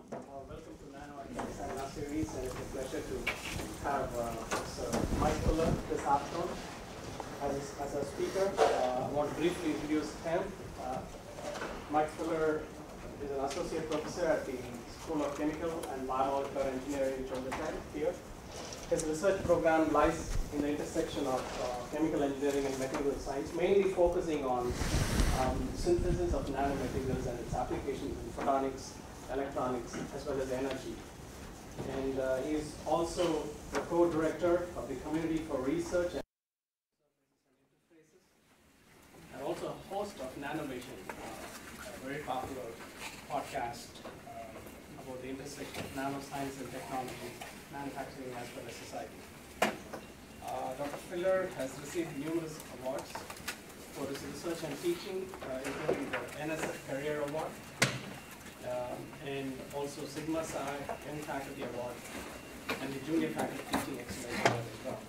Welcome to Nano and series, and it's a pleasure to have Sir Mike Fuller this afternoon as a speaker. I want to briefly introduce him. Mike Fuller is an associate professor at the School of Chemical and Biomolecular Engineering here. His research program lies in the intersection of chemical engineering and material science, mainly focusing on synthesis of nanomaterials and its applications in photonics, electronics, as well as energy. And he is also the co-director of the Community for Research and Interfaces, and also a host of Nanovation, a very popular podcast about the intersection of nanoscience and technology, manufacturing as well as society. Dr. Fuller has received numerous awards for his research and teaching, including the NSF Career Award, and also Sigma Psi Young Faculty Award, and the Junior Faculty Teaching Excellence Award as well.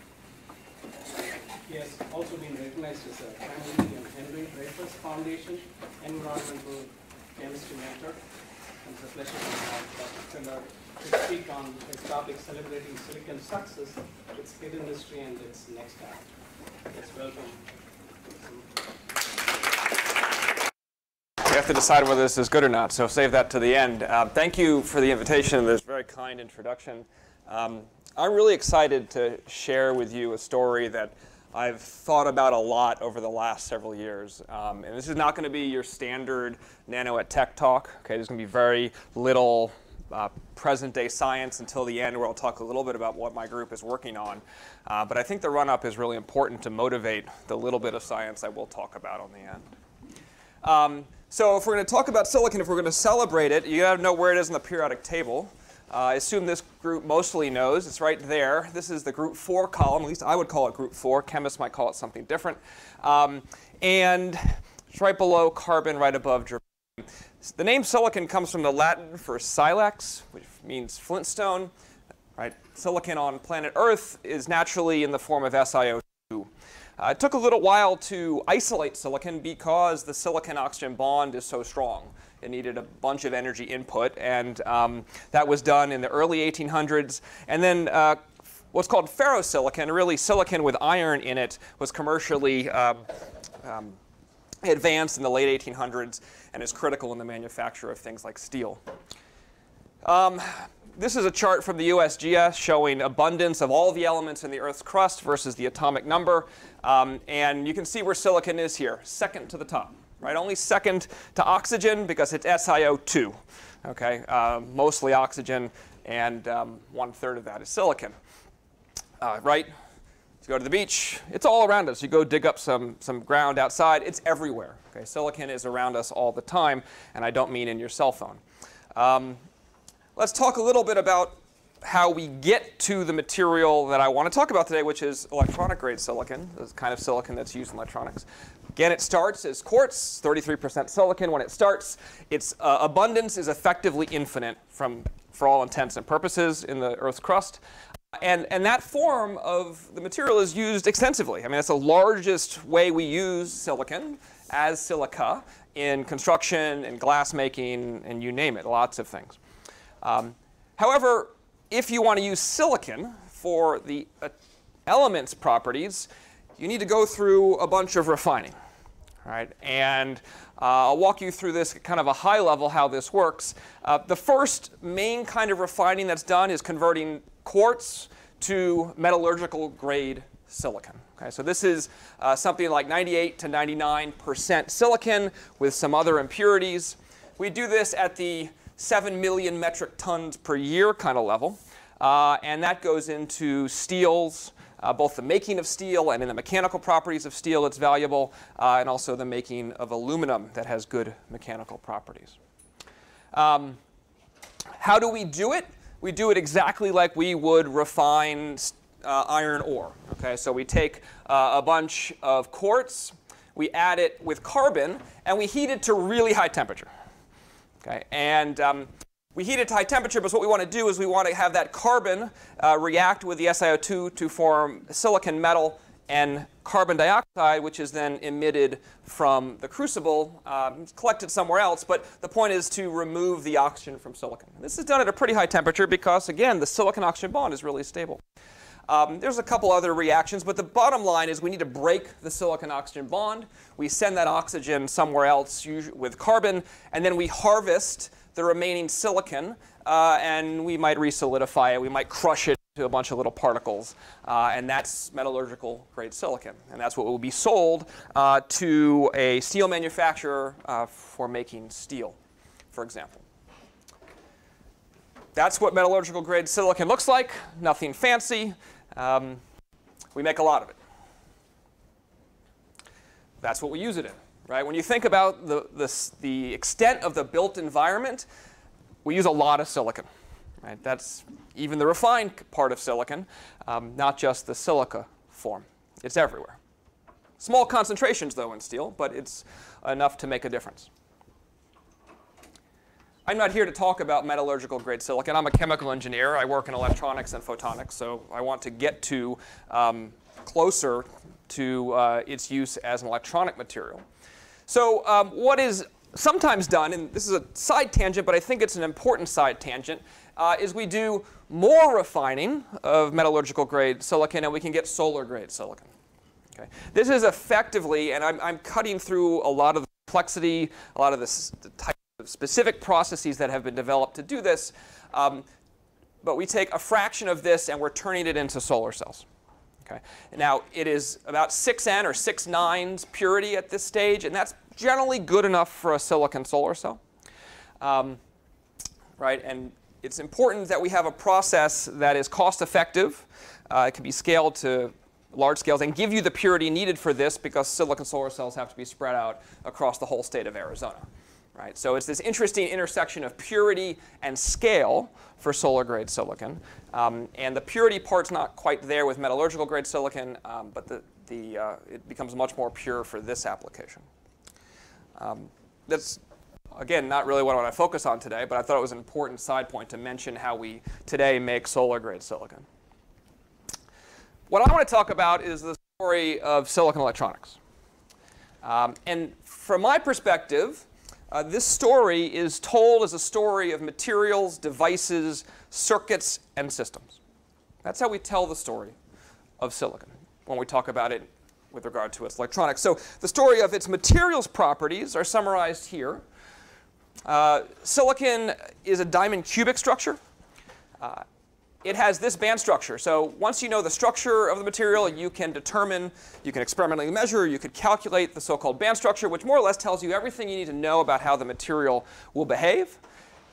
He has also been recognized as a Family and Henry Dreyfus Foundation Environmental Chemistry Mentor. It's a pleasure to have Dr. Fuller to speak on his topic, celebrating silicon success, its hit industry, and its next act. Let's welcome. We have to decide whether this is good or not, so save that to the end. Thank you for the invitation and this very kind introduction. I'm really excited to share with you a story that I've thought about a lot over the last several years. And this is not going to be your standard Nano at Tech talk. Okay, there's going to be very little present-day science until the end, where I'll talk a little bit about what my group is working on. But I think the run-up is really important to motivate the little bit of science I will talk about on the end. So if we're going to talk about silicon, if we're going to celebrate it, you got to know where it is in the periodic table. I assume this group mostly knows. It's right there. This is the group 4 column. At least I would call it group 4. Chemists might call it something different. And it's right below carbon, right above germanium. The name silicon comes from the Latin for silex, which means flintstone. Right? Silicon on planet Earth is naturally in the form of SiO2. It took a little while to isolate silicon because the silicon-oxygen bond is so strong. It needed a bunch of energy input, and that was done in the early 1800s. And then what's called ferrosilicon, really silicon with iron in it, was commercially advanced in the late 1800s and is critical in the manufacture of things like steel. This is a chart from the USGS showing abundance of all the elements in the Earth's crust versus the atomic number. And you can see where silicon is here, second to the top. Right? Only second to oxygen because it's SiO2. Okay? Mostly oxygen, and 1/3 of that is silicon. Right? You go to the beach, it's all around us. You go dig up some ground outside, it's everywhere. Okay? Silicon is around us all the time, and I don't mean in your cell phone. Let's talk a little bit about how we get to the material that I want to talk about today, which is electronic grade silicon, the kind of silicon that's used in electronics. Again, it starts as quartz, 33% silicon. When it starts, its abundance is effectively infinite for all intents and purposes in the Earth's crust. And that form of the material is used extensively. I mean, that's the largest way we use silicon as silica in construction and glass making and you name it, lots of things. However, if you want to use silicon for the elements properties, you need to go through a bunch of refining. Right? And I'll walk you through this at kind of a high level how this works. The first main kind of refining that's done is converting quartz to metallurgical grade silicon. Okay? So this is something like 98 to 99% silicon with some other impurities. We do this at the 7 million metric tons per year kind of level. And that goes into steels, both the making of steel and in the mechanical properties of steel it's valuable, and also the making of aluminum that has good mechanical properties. How do we do it? We do it exactly like we would refine iron ore. Okay? So we take a bunch of quartz, we add it with carbon, and we heat it to really high temperature. Okay? And we heat it to high temperature, but what we want to do is we want to have that carbon react with the SiO2 to form silicon metal and carbon dioxide, which is then emitted from the crucible, collected somewhere else. But the point is to remove the oxygen from silicon. And this is done at a pretty high temperature because, again, the silicon-oxygen bond is really stable. There's a couple other reactions, but the bottom line is we need to break the silicon-oxygen bond. We send that oxygen somewhere else with carbon, and then we harvest the remaining silicon, and we might resolidify it. We might crush it to a bunch of little particles, and that's metallurgical grade silicon. And that's what will be sold to a steel manufacturer for making steel, for example. That's what metallurgical grade silicon looks like. Nothing fancy. We make a lot of it. That's what we use it in, right? When you think about the extent of the built environment, we use a lot of silicon, right? That's even the refined part of silicon, not just the silica form. It's everywhere. Small concentrations, though, in steel, but it's enough to make a difference. I'm not here to talk about metallurgical grade silicon. I'm a chemical engineer. I work in electronics and photonics, so I want to get to closer to its use as an electronic material. So what is sometimes done, and this is a side tangent, but I think it's an important side tangent, is we do more refining of metallurgical grade silicon, and we can get solar grade silicon. Okay? This is effectively, and I'm cutting through a lot of the complexity, a lot of the type of specific processes that have been developed to do this, but we take a fraction of this and we're turning it into solar cells. Okay? Now, it is about 6N or 6 nines purity at this stage, and that's generally good enough for a silicon solar cell. Right? And it's important that we have a process that is cost effective. It can be scaled to large scales and give you the purity needed for this, because silicon solar cells have to be spread out across the whole state of Arizona. Right? So it's this interesting intersection of purity and scale for solar grade silicon. And the purity part's not quite there with metallurgical grade silicon, but it becomes much more pure for this application. That's, again, not really what I want to focus on today, but I thought it was an important side point to mention how we today make solar grade silicon. What I want to talk about is the story of silicon electronics. And from my perspective, this story is told as a story of materials, devices, circuits, and systems. That's how we tell the story of silicon when we talk about it with regard to its electronics. So the story of its materials properties are summarized here. Silicon is a diamond cubic structure. It has this band structure. So once you know the structure of the material, you can determine, you can experimentally measure, you could calculate the so-called band structure, which more or less tells you everything you need to know about how the material will behave.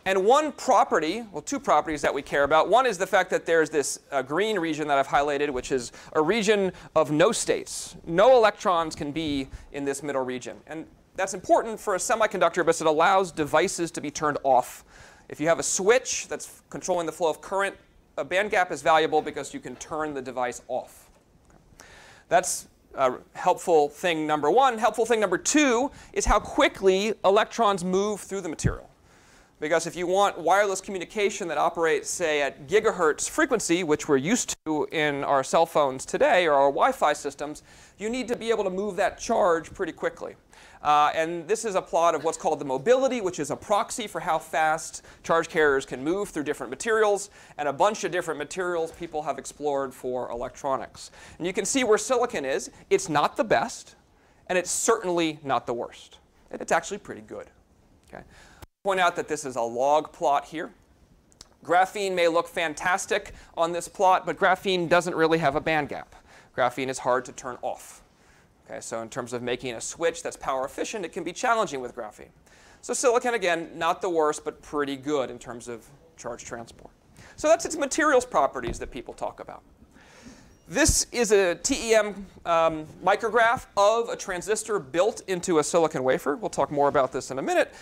And one property, well, two properties that we care about. One is the fact that there's this green region that I've highlighted, which is a region of no states. No electrons can be in this middle region. And that's important for a semiconductor because it allows devices to be turned off. If you have a switch that's controlling the flow of current, a band gap is valuable because you can turn the device off. That's helpful thing number one. Helpful thing number two is how quickly electrons move through the material. Because if you want wireless communication that operates, say, at gigahertz frequency, which we're used to in our cell phones today or our Wi-Fi systems, you need to be able to move that charge pretty quickly. And this is a plot of what's called the mobility, which is a proxy for how fast charge carriers can move through different materials, and a bunch of different materials people have explored for electronics. And you can see where silicon is. It's not the best, and it's certainly not the worst. It's actually pretty good. Okay? Point out that this is a log plot here. Graphene may look fantastic on this plot, but graphene doesn't really have a band gap. Graphene is hard to turn off. Okay, so in terms of making a switch that's power efficient, it can be challenging with graphene. So silicon, again, not the worst, but pretty good in terms of charge transport. So that's its materials properties that people talk about. This is a TEM micrograph of a transistor built into a silicon wafer. We'll talk more about this in a minute.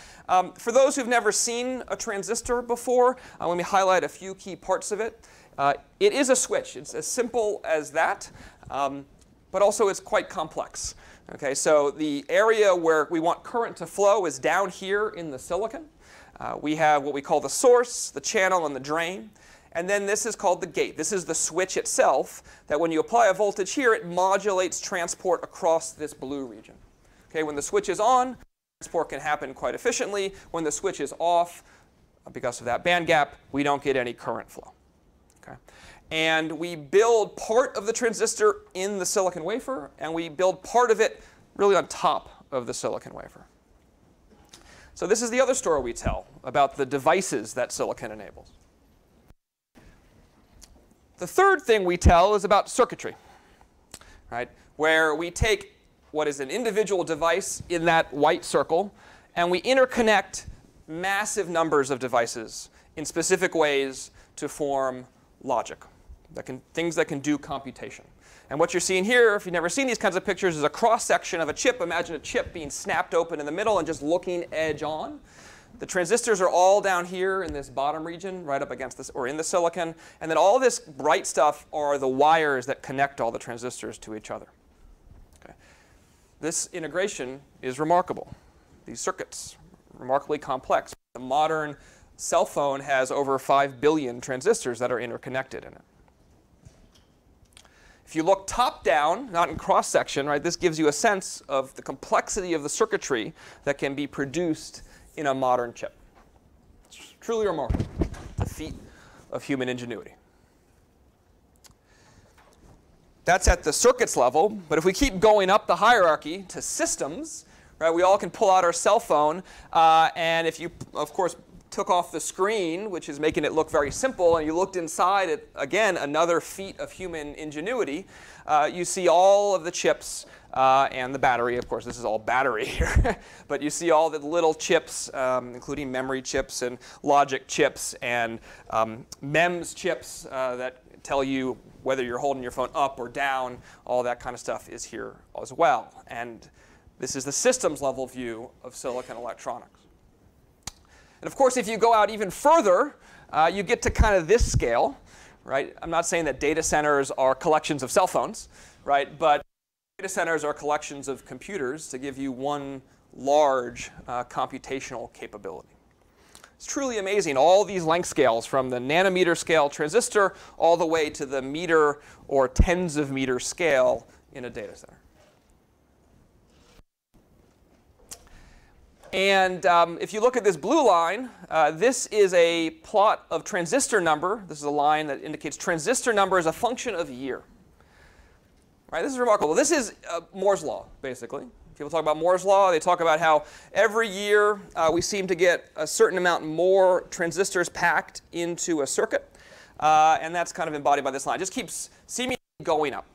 For those who've never seen a transistor before, let me highlight a few key parts of it. It is a switch. It's as simple as that, but also it's quite complex. Okay, so the area where we want current to flow is down here in the silicon. We have what we call the source, the channel, and the drain. And then this is called the gate. This is the switch itself that when you apply a voltage here, it modulates transport across this blue region. Okay, when the switch is on, transport can happen quite efficiently. When the switch is off, because of that band gap, we don't get any current flow. Okay? And we build part of the transistor in the silicon wafer, and we build part of it really on top of the silicon wafer. So this is the other story we tell about the devices that silicon enables. The third thing we tell is about circuitry, right? Where we take what is an individual device in that white circle, and we interconnect massive numbers of devices in specific ways to form logic, things that can do computation. And what you're seeing here, if you've never seen these kinds of pictures, is a cross-section of a chip. Imagine a chip being snapped open in the middle and just looking edge on. The transistors are all down here in this bottom region, right up against this, or in the silicon. And then all this bright stuff are the wires that connect all the transistors to each other. Okay. This integration is remarkable. These circuits, remarkably complex. The modern cell phone has over 5 billion transistors that are interconnected in it. If you look top down, not in cross section, right, this gives you a sense of the complexity of the circuitry that can be produced in a modern chip. It's truly remarkable. It's a feat of human ingenuity. That's at the circuits level, but if we keep going up the hierarchy to systems, right, we all can pull out our cell phone, and if you, of course, took off the screen, which is making it look very simple, and you looked inside it, again, another feat of human ingenuity, you see all of the chips and the battery. Of course, this is all battery here. But you see all the little chips, including memory chips and logic chips and MEMS chips that tell you whether you're holding your phone up or down. All that kind of stuff is here as well. And this is the systems level view of silicon electronics. And of course, if you go out even further, you get to kind of this scale, right? I'm not saying that data centers are collections of cell phones, right? But data centers are collections of computers to give you one large computational capability. It's truly amazing, all these length scales from the nanometer scale transistor all the way to the meter or tens of meter scale in a data center. And if you look at this blue line, this is a plot of transistor number. This is a line that indicates transistor number as a function of year. Right? This is remarkable. This is Moore's law, basically. People talk about Moore's law. They talk about how every year we seem to get a certain amount more transistors packed into a circuit. And that's kind of embodied by this line. It just keeps seemingly going up.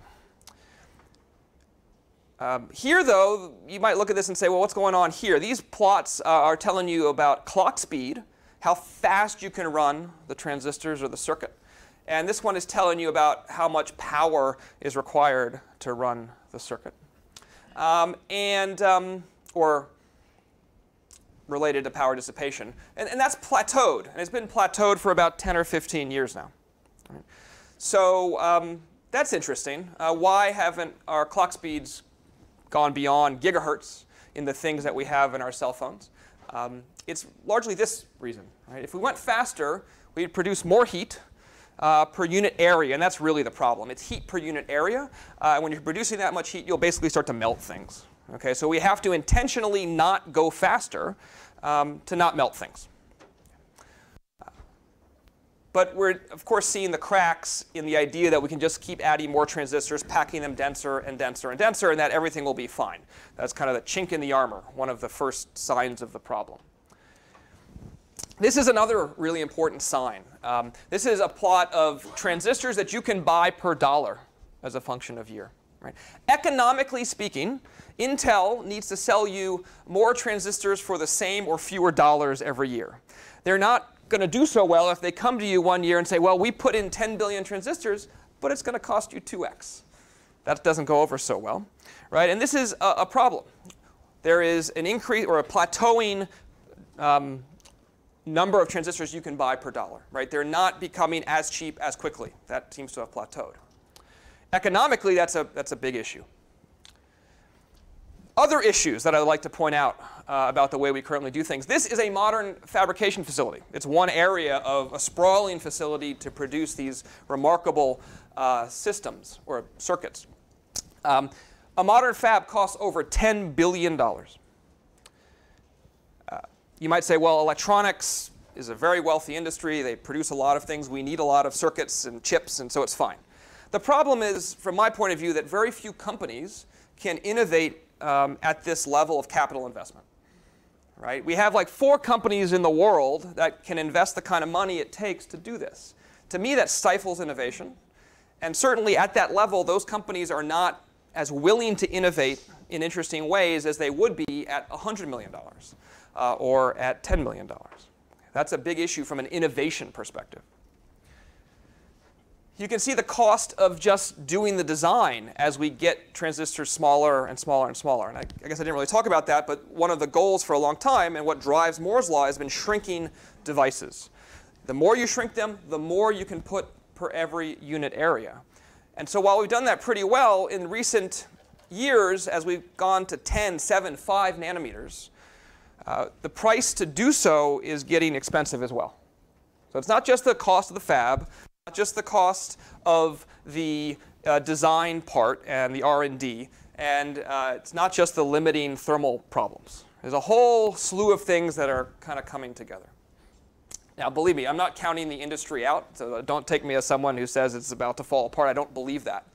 Here, though, you might look at this and say, well, what's going on here? These plots are telling you about clock speed, how fast you can run the transistors or the circuit. And this one is telling you about how much power is required to run the circuit. Or related to power dissipation. And that's plateaued. And it's been plateaued for about 10 or 15 years now. Right? So that's interesting. Why haven't our clock speeds gone beyond gigahertz in the things that we have in our cell phones? It's largely this reason. Right? If we went faster, we'd produce more heat per unit area, and that's really the problem. It's heat per unit area. When you're producing that much heat, you'll basically start to melt things. Okay? So we have to intentionally not go faster to not melt things. But we're, of course, seeing the cracks in the idea that we can just keep adding more transistors, packing them denser and denser and denser, and that everything will be fine. That's kind of the chink in the armor, one of the first signs of the problem. This is another really important sign. This is a plot of transistors that you can buy per dollar as a function of year. Right? Economically speaking, Intel needs to sell you more transistors for the same or fewer dollars every year. They're not going to do so well if they come to you one year and say, well, we put in 10 billion transistors, but it's going to cost you 2x. That doesn't go over so well. Right? And this is a problem. There is an increase or a plateauing number of transistors you can buy per dollar. Right? They're not becoming as cheap as quickly. That seems to have plateaued. Economically, that's a big issue. Other issues that I'd like to point out about the way we currently do things. This is a modern fabrication facility. It's one area of a sprawling facility to produce these remarkable systems or circuits. A modern fab costs over $10 billion. You might say, well, electronics is a very wealthy industry. They produce a lot of things. We need a lot of circuits and chips, and so it's fine. The problem is, from my point of view, that very few companies can innovate at this level of capital investment. Right? We have like 4 companies in the world that can invest the kind of money it takes to do this. To me, that stifles innovation. And certainly at that level, those companies are not as willing to innovate in interesting ways as they would be at $100 million or at $10 million. That's a big issue from an innovation perspective. You can see the cost of just doing the design as we get transistors smaller and smaller and smaller. And I guess I didn't really talk about that, but one of the goals for a long time and what drives Moore's law has been shrinking devices. The more you shrink them, the more you can put per every unit area. And so while we've done that pretty well, in recent years, as we've gone to 10, 7, 5 nanometers, the price to do so is getting expensive as well. So it's not just the cost of the fab, not just the cost of the design part and the R&D, and it's not just the limiting thermal problems. There's a whole slew of things that are kind of coming together. Now, believe me, I'm not counting the industry out, so don't take me as someone who says it's about to fall apart. I don't believe that.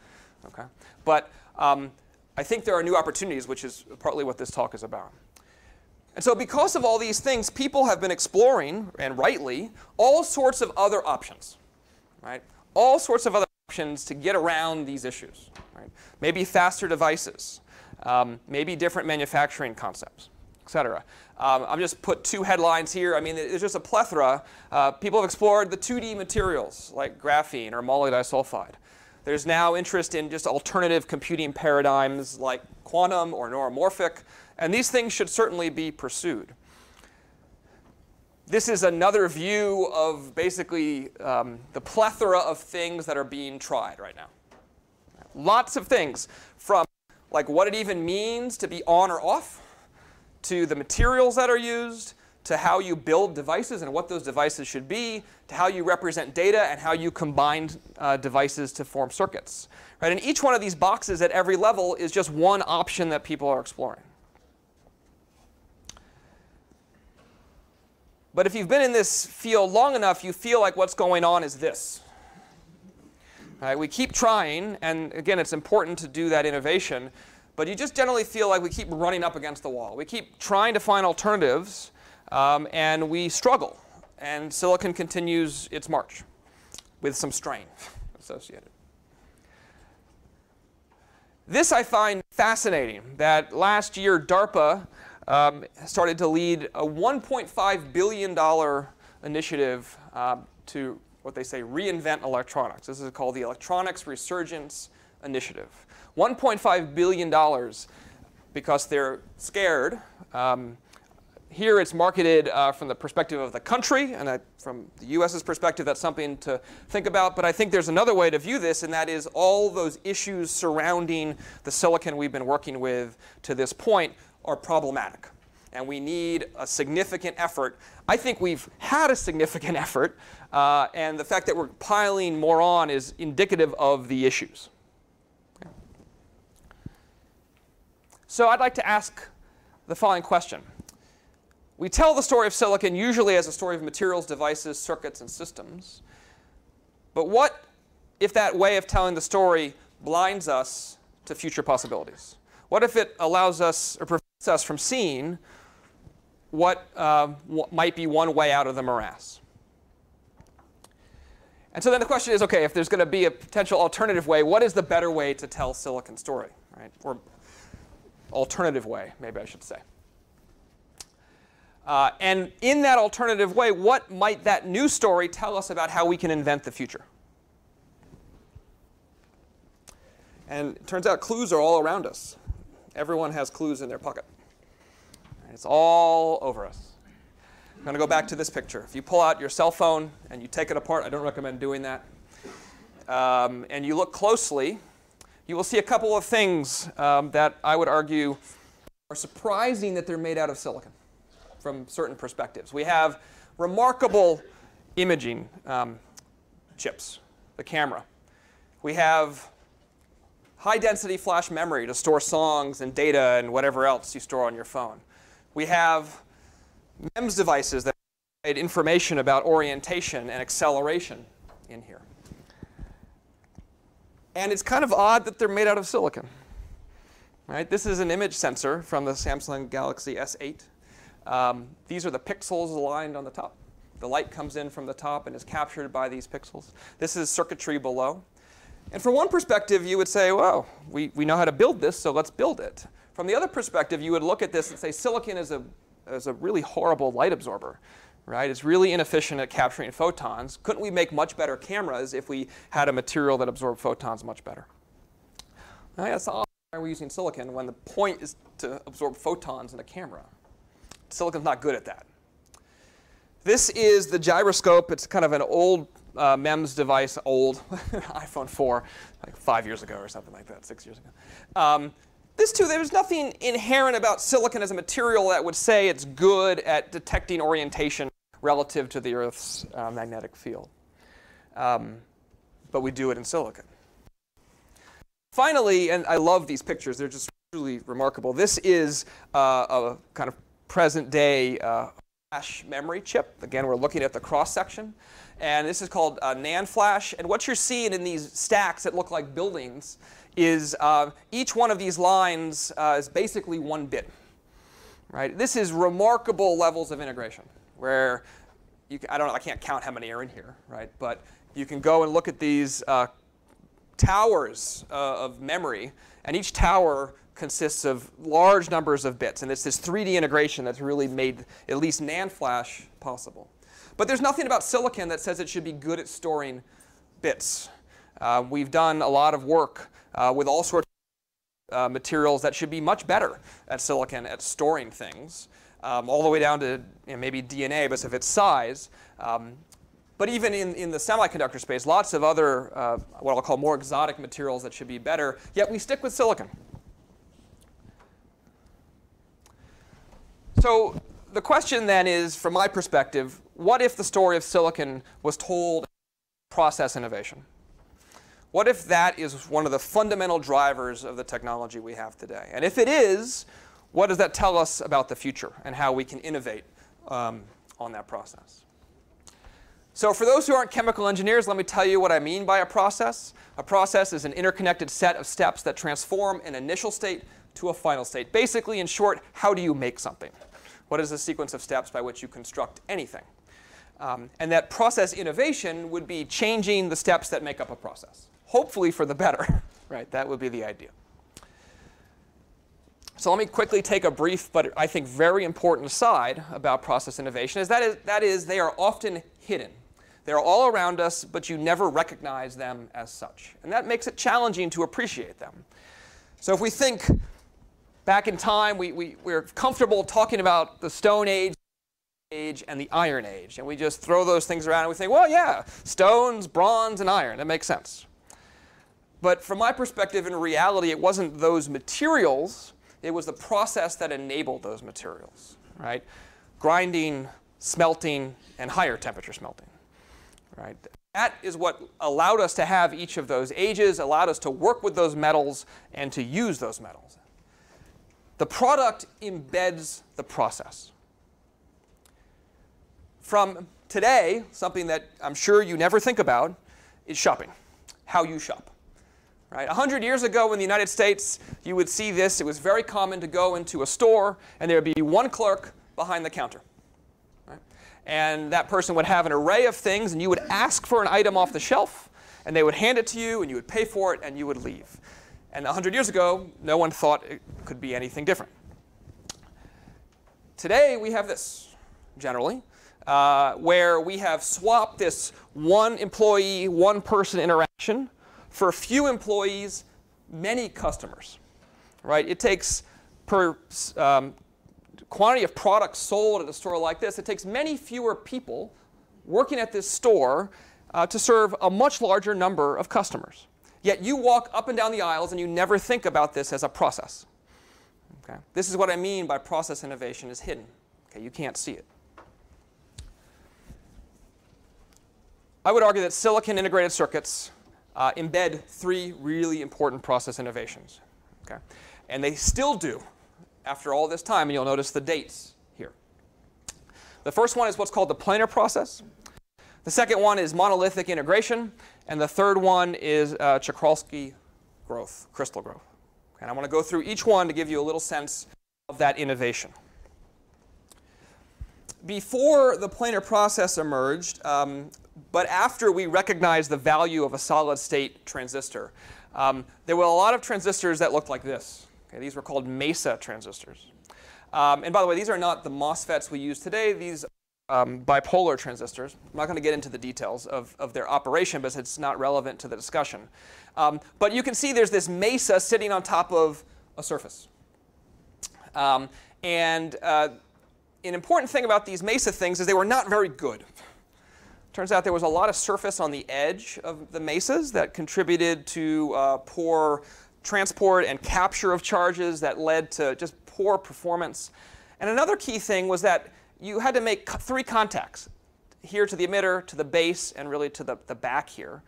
Okay? But I think there are new opportunities, which is partly what this talk is about. And so because of all these things, people have been exploring, and rightly, all sorts of other options. Right? All sorts of other options to get around these issues. Right? Maybe faster devices, maybe different manufacturing concepts, et cetera. I've just put 2 headlines here. I mean, there's just a plethora. People have explored the 2D materials like graphene or molybdenum. There's now interest in just alternative computing paradigms like quantum or neuromorphic. And these things should certainly be pursued. This is another view of basically the plethora of things that are being tried right now. Lots of things, from like what it even means to be on or off, to the materials that are used, to how you build devices and what those devices should be, to how you represent data and how you combine devices to form circuits. Right? And each one of these boxes at every level is just one option that people are exploring. But if you've been in this field long enough, you feel like what's going on is this. Right? We keep trying, and again, it's important to do that innovation, but you just generally feel like we keep running up against the wall. We keep trying to find alternatives, and we struggle. And silicon continues its march with some strain associated. This I find fascinating, that last year DARPA started to lead a $1.5 billion initiative to what they say reinvent electronics. This is called the Electronics Resurgence Initiative. $1.5 billion because they're scared. Here it's marketed from the perspective of the country, and from the US's perspective, that's something to think about. But I think there's another way to view this, and that is all those issues surrounding the silicon we've been working with to this point are problematic. And we need a significant effort. I think we've had a significant effort, and the fact that we're piling more on is indicative of the issues. Okay. So I'd like to ask the following question. We tell the story of silicon usually as a story of materials, devices, circuits, and systems. But what if that way of telling the story blinds us to future possibilities? What if it allows us or prevents us from seeing what might be one way out of the morass? And so then the question is, OK, if there's going to be a potential alternative way, what is the better way to tell silicon story? Right? Or alternative way, maybe I should say. And in that alternative way, what might that new story tell us about how we can invent the future? And it turns out clues are all around us. Everyone has clues in their pocket. It's all over us. I'm going to go back to this picture. If you pull out your cell phone and you take it apart, I don't recommend doing that, and you look closely, you will see a couple of things that I would argue are surprising that they're made out of silicon from certain perspectives. We have remarkable imaging chips, the camera. We have high-density flash memory to store songs and data and whatever else you store on your phone. We have MEMS devices that provide information about orientation and acceleration in here. And it's kind of odd that they're made out of silicon. Right? This is an image sensor from the Samsung Galaxy S8. These are the pixels aligned on the top. The light comes in from the top and is captured by these pixels. This is circuitry below. And from one perspective, you would say, well, we know how to build this, so let's build it. From the other perspective, you would look at this and say, silicon is a really horrible light absorber. Right? It's really inefficient at capturing photons. Couldn't we make much better cameras if we had a material that absorbed photons much better? Now, that's why we're using silicon when the point is to absorb photons in a camera. Silicon's not good at that. This is the gyroscope. It's kind of an old MEMS device, old iPhone 4, like 5 years ago or something like that, 6 years ago. This too, there's nothing inherent about silicon as a material that would say it's good at detecting orientation relative to the Earth's magnetic field. But we do it in silicon. Finally, and I love these pictures, they're just truly remarkable. This is a kind of present-day flash memory chip. Again, we're looking at the cross-section. And this is called NAND flash. And what you're seeing in these stacks that look like buildings is each one of these lines is basically 1 bit. Right? This is remarkable levels of integration where I can't count how many are in here, right? But you can go and look at these towers of memory, and each tower consists of large numbers of bits. And it's this 3D integration that's really made at least NAND flash possible. But there's nothing about silicon that says it should be good at storing bits. We've done a lot of work with all sorts of materials that should be much better at silicon at storing things, all the way down to maybe DNA, but of its size. But even in the semiconductor space, lots of other, what I'll call more exotic materials that should be better, yet we stick with silicon. So the question then is, from my perspective, what if the story of silicon was told in process innovation? What if that is one of the fundamental drivers of the technology we have today? And if it is, what does that tell us about the future and how we can innovate on that process? So for those who aren't chemical engineers, let me tell you what I mean by a process. A process is an interconnected set of steps that transform an initial state to a final state. Basically, in short, how do you make something? What is the sequence of steps by which you construct anything? And that process innovation would be changing the steps that make up a process, hopefully for the better. Right? That would be the idea. So let me quickly take a brief, but I think very important aside about process innovation. That is, they are often hidden. They're all around us, but you never recognize them as such. And that makes it challenging to appreciate them. So if we think back in time, we're comfortable talking about the Stone Age and the Iron Age. And we just throw those things around and we think, well, yeah, stones, bronze, and iron. That makes sense. But from my perspective, in reality, it wasn't those materials. It was the process that enabled those materials. Right? Grinding, smelting, and higher temperature smelting. Right? That is what allowed us to have each of those ages, allowed us to work with those metals and to use those metals. The product embeds the process. From today, something that I'm sure you never think about is shopping, how you shop. Right? 100 years ago in the United States, you would see this. It was very common to go into a store, and there would be one clerk behind the counter. Right? And that person would have an array of things, and you would ask for an item off the shelf, and they would hand it to you, and you would pay for it, and you would leave. And 100 years ago, no one thought it could be anything different. Today, we have this, generally, where we have swapped this one employee, one person interaction for few employees, many customers. Right? It takes, per quantity of products sold at a store like this, it takes many fewer people working at this store to serve a much larger number of customers. Yet you walk up and down the aisles and you never think about this as a process. Okay? This is what I mean by process innovation is hidden. Okay? You can't see it. I would argue that silicon integrated circuits embed three really important process innovations. Okay? And they still do after all this time, and you'll notice the dates here. The first one is what's called the planar process. The second one is monolithic integration. And the third one is Czochralski growth, crystal growth. And I want to go through each one to give you a little sense of that innovation. Before the planar process emerged, but after we recognized the value of a solid-state transistor, there were a lot of transistors that looked like this. Okay, these were called Mesa transistors. And by the way, these are not the MOSFETs we use today. These are bipolar transistors. I'm not going to get into the details of their operation because it's not relevant to the discussion. But you can see there's this Mesa sitting on top of a surface. An important thing about these Mesa things is they were not very good. Turns out there was a lot of surface on the edge of the mesas that contributed to poor transport and capture of charges that led to just poor performance. And another key thing was that you had to make three contacts, here to the emitter, to the base, and really to the back here.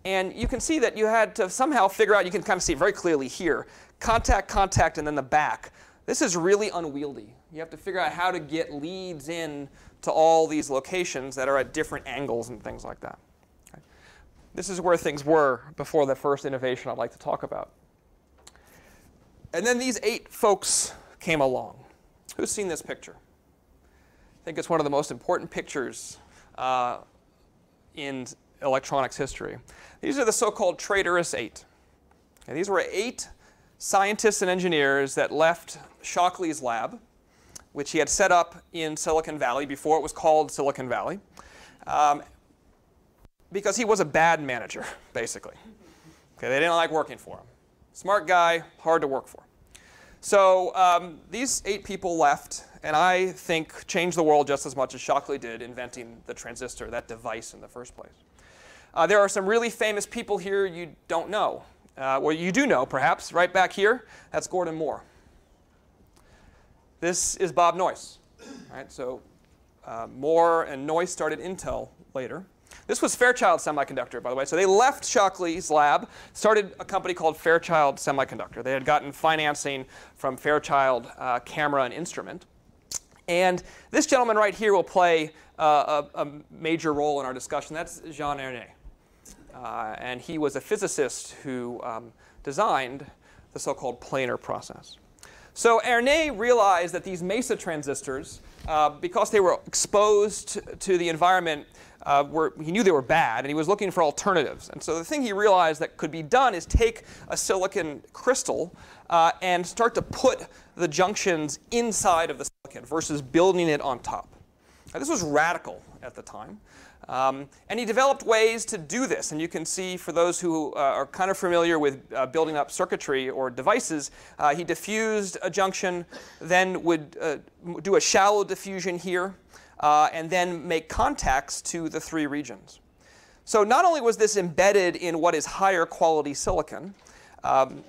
And you can see that you had to somehow figure out, you can kind of see it very clearly here, contact, contact, and then the back. This is really unwieldy. You have to figure out how to get leads in to all these locations that are at different angles and things like that. Okay. This is where things were before the first innovation I'd like to talk about. And then these 8 folks came along. Who's seen this picture? I think it's one of the most important pictures in electronics history. These are the so-called traitorous 8. Okay, these were 8 scientists and engineers that left Shockley's lab, which he had set up in Silicon Valley before it was called Silicon Valley, because he was a bad manager, basically. Okay, they didn't like working for him. Smart guy, hard to work for. So these 8 people left, and I think changed the world just as much as Shockley did inventing the transistor, that device in the first place. There are some really famous people here you don't know. Well, you do know, perhaps, right back here. That's Gordon Moore. This is Bob Noyce. Right, so Moore and Noyce started Intel later. This was Fairchild Semiconductor, by the way. So they left Shockley's lab, started a company called Fairchild Semiconductor. They had gotten financing from Fairchild Camera and Instrument. And this gentleman right here will play a major role in our discussion. That's Jean Erné. And he was a physicist who designed the so-called planar process. So Erné realized that these Mesa transistors, because they were exposed to the environment, he knew they were bad, and he was looking for alternatives. And so the thing he realized that could be done is take a silicon crystal and start to put the junctions inside of the silicon versus building it on top. Now, this was radical at the time. And he developed ways to do this. And you can see, for those who are kind of familiar with building up circuitry or devices, he diffused a junction, then would do a shallow diffusion here, and then make contacts to the 3 regions. So not only was this embedded in what is higher quality silicon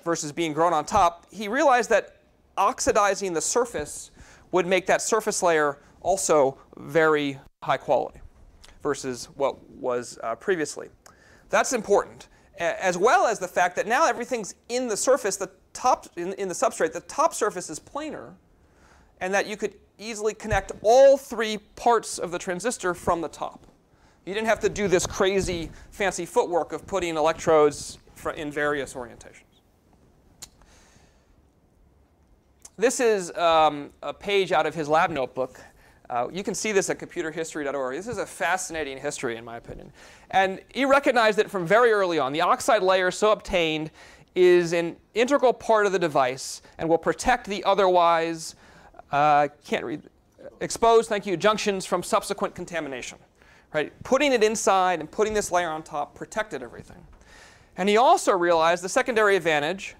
versus being grown on top, he realized that oxidizing the surface would make that surface layer also very high quality versus what was previously. That's important, as well as the fact that now everything's in the surface, the top in the substrate, the top surface is planar, and that you could easily connect all 3 parts of the transistor from the top. You didn't have to do this crazy fancy footwork of putting electrodes in various orientations. This is a page out of his lab notebook. You can see this at computerhistory.org. This is a fascinating history, in my opinion. And he recognized that from very early on, the oxide layer so obtained is an integral part of the device and will protect the otherwise exposed, thank you, junctions from subsequent contamination. Right? Putting it inside and putting this layer on top protected everything. And he also realized the secondary advantage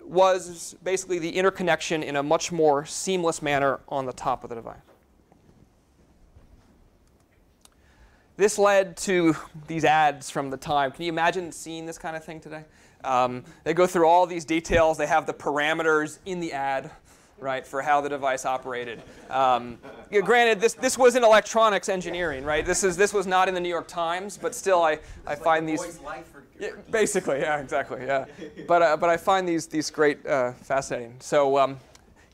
was basically the interconnection in a much more seamless manner on the top of the device. This led to these ads from the time. Can you imagine seeing this kind of thing today? They go through all these details. They have the parameters in the ad, right, for how the device operated. Granted, this was in electronics engineering, right? This was not in the New York Times, but still, I find these. Yeah, basically, yeah, exactly, yeah. But I find these great, fascinating. So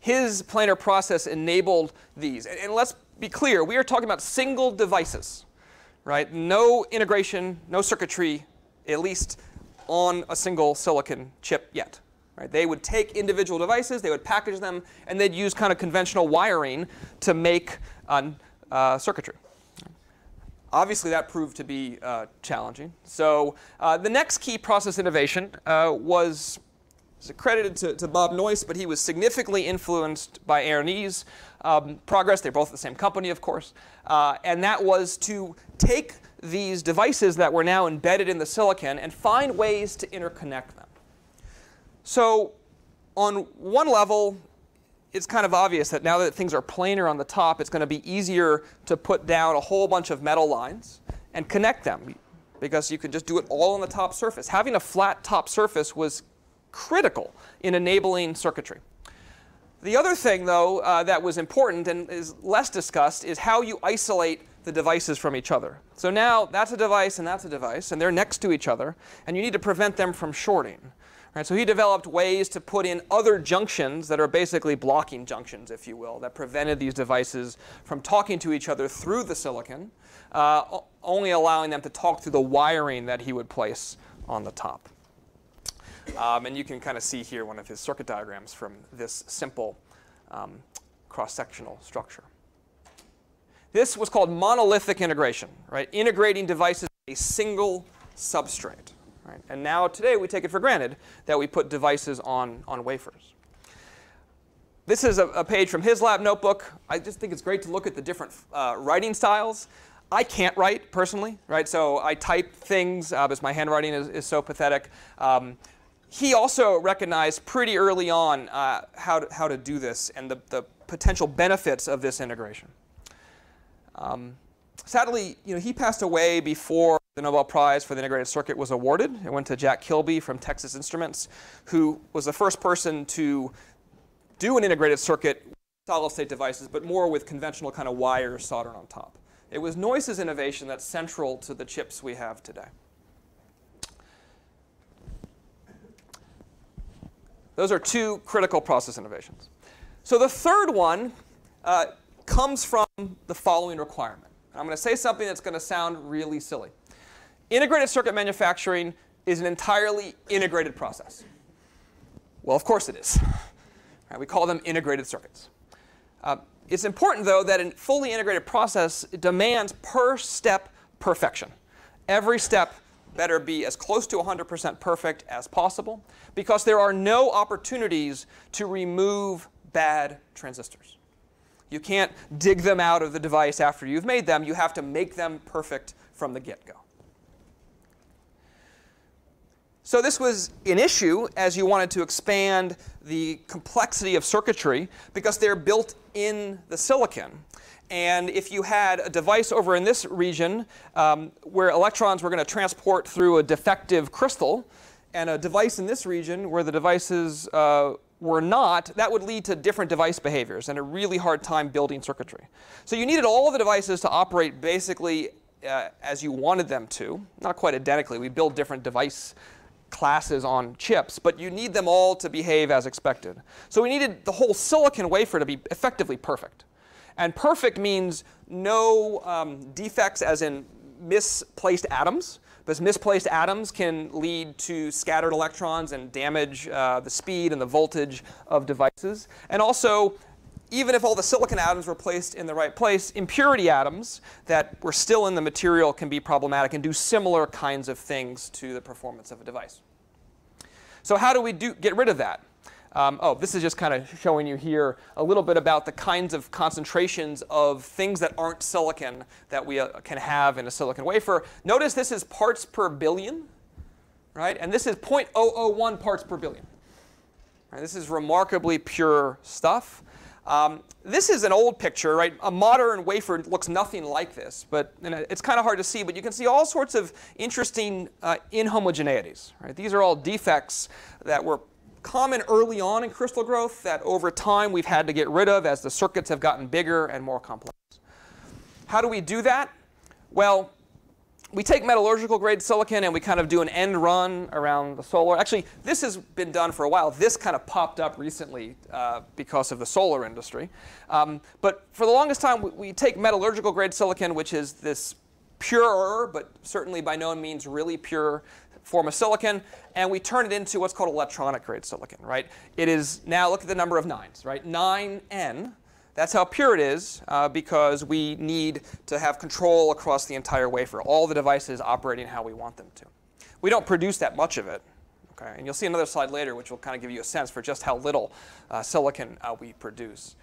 his planar process enabled these, and let's be clear, we are talking about single devices, right? No integration, no circuitry, at least on a single silicon chip yet. Right? They would take individual devices, they would package them, and they'd use kind of conventional wiring to make circuitry. Obviously, that proved to be challenging. So the next key process innovation was credited to Bob Noyce, but he was significantly influenced by Ernest's progress. They're both the same company, of course. And that was to take these devices that were now embedded in the silicon and find ways to interconnect them. So on one level, it's kind of obvious that now that things are planar on the top, it's going to be easier to put down a whole bunch of metal lines and connect them, because you can just do it all on the top surface. Having a flat top surface was critical in enabling circuitry. The other thing, though, that was important and is less discussed is how you isolate the devices from each other. So now that's a device and that's a device, and they're next to each other, and you need to prevent them from shorting. Right, so he developed ways to put in other junctions that are basically blocking junctions, if you will, that prevented these devices from talking to each other through the silicon, only allowing them to talk through the wiring that he would place on the top. And you can kind of see here one of his circuit diagrams from this simple cross-sectional structure. This was called monolithic integration, right? Integrating devices in a single substrate. Right? And now today we take it for granted that we put devices on wafers. This is a page from his lab notebook. I just think it's great to look at the different writing styles. I can't write personally, right? So I type things because my handwriting is so pathetic. He also recognized pretty early on how to do this and the potential benefits of this integration. Sadly, he passed away before the Nobel Prize for the integrated circuit was awarded. It went to Jack Kilby from Texas Instruments, who was the first person to do an integrated circuit with solid-state devices, but more with conventional kind of wires soldered on top. It was Noyce's innovation that's central to the chips we have today. Those are two critical process innovations. So the third one comes from the following requirement. I'm going to say something that's going to sound really silly. Integrated circuit manufacturing is an entirely integrated process. Well, of course it is. Right, we call them integrated circuits. It's important, though, that a fully integrated process demands per step perfection. Every step better be as close to 100% perfect as possible, because there are no opportunities to remove bad transistors. You can't dig them out of the device after you've made them. You have to make them perfect from the get-go. So this was an issue as you wanted to expand the complexity of circuitry, because they're built in the silicon. And if you had a device over in this region where electrons were going to transport through a defective crystal, and a device in this region where the devices were not, that would lead to different device behaviors and a really hard time building circuitry. So you needed all of the devices to operate basically as you wanted them to. Not quite identically. We build different device classes on chips, but you need them all to behave as expected. So we needed the whole silicon wafer to be effectively perfect. And perfect means no defects, as in misplaced atoms, because misplaced atoms can lead to scattered electrons and damage the speed and the voltage of devices. And also, even if all the silicon atoms were placed in the right place, impurity atoms that were still in the material can be problematic and do similar kinds of things to the performance of a device. So how do we get rid of that? This is just kind of showing you here a little bit about the kinds of concentrations of things that aren't silicon that we can have in a silicon wafer. Notice this is parts per billion, right? And this is 0.001 parts per billion. Right? This is remarkably pure stuff. This is an old picture, right? A modern wafer looks nothing like this, but it's kind of hard to see. But you can see all sorts of interesting inhomogeneities. Right? These are all defects that were common early on in crystal growth that over time we've had to get rid of as the circuits have gotten bigger and more complex. How do we do that? Well, we take metallurgical grade silicon and we kind of do an end run around the solar. Actually, this has been done for a while. This kind of popped up recently because of the solar industry. But for the longest time, we take metallurgical grade silicon, which is this purer, but certainly by no means really pure form of silicon, and we turn it into what's called electronic grade silicon, right? It is now, look at the number of 9s, right? 9N. That's how pure it is because we need to have control across the entire wafer, all the devices operating how we want them to. We don't produce that much of it. Okay? And you'll see another slide later which will kind of give you a sense for just how little silicon we produce.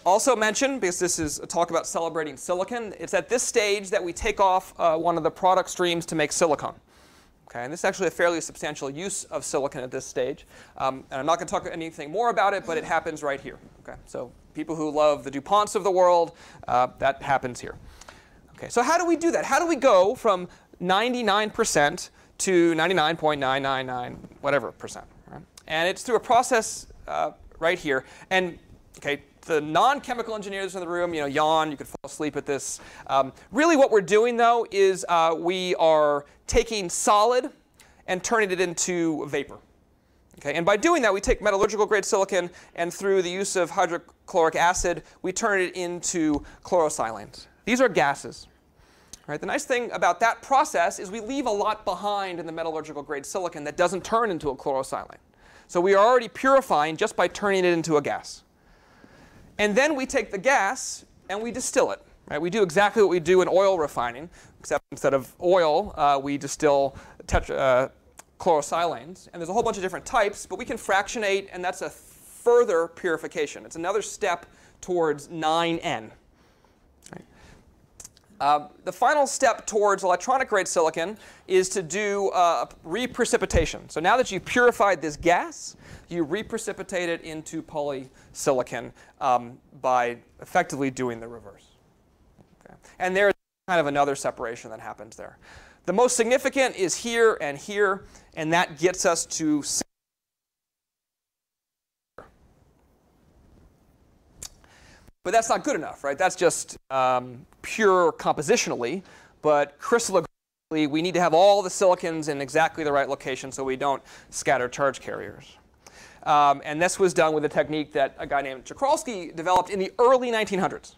Also mention, because this is a talk about celebrating silicon, it's at this stage that we take off one of the product streams to make silicon. Okay, and this is actually a fairly substantial use of silicon at this stage. And I'm not going to talk anything more about it, but it happens right here. Okay, so people who love the DuPonts of the world, that happens here. Okay, so how do we do that? How do we go from 99% to 99.999 whatever percent? Right? And it's through a process right here. And okay, the non-chemical engineers in the room, yawn, you could fall asleep at this. Really what we're doing, though, is we are taking solid and turning it into vapor. Okay? And by doing that, we take metallurgical grade silicon, and through the use of hydrochloric acid, we turn it into chlorosilanes. These are gases. Right? The nice thing about that process is we leave a lot behind in the metallurgical grade silicon that doesn't turn into a chlorosilane. So we are already purifying just by turning it into a gas. And then we take the gas and we distill it. Right? We do exactly what we do in oil refining, except instead of oil, we distill chlorosilanes. And there's a whole bunch of different types, but we can fractionate, and that's a further purification. It's another step towards 9N. Right? The final step towards electronic grade silicon is to do reprecipitation. So now that you've purified this gas, you reprecipitate it into polysilicon by effectively doing the reverse. Okay? And there's kind of another separation that happens there. The most significant is here, and that gets us to but that's not good enough, right? That's just pure compositionally, but crystallographically, we need to have all the silicons in exactly the right location so we don't scatter charge carriers. And this was done with a technique that a guy named Czochralski developed in the early 1900s.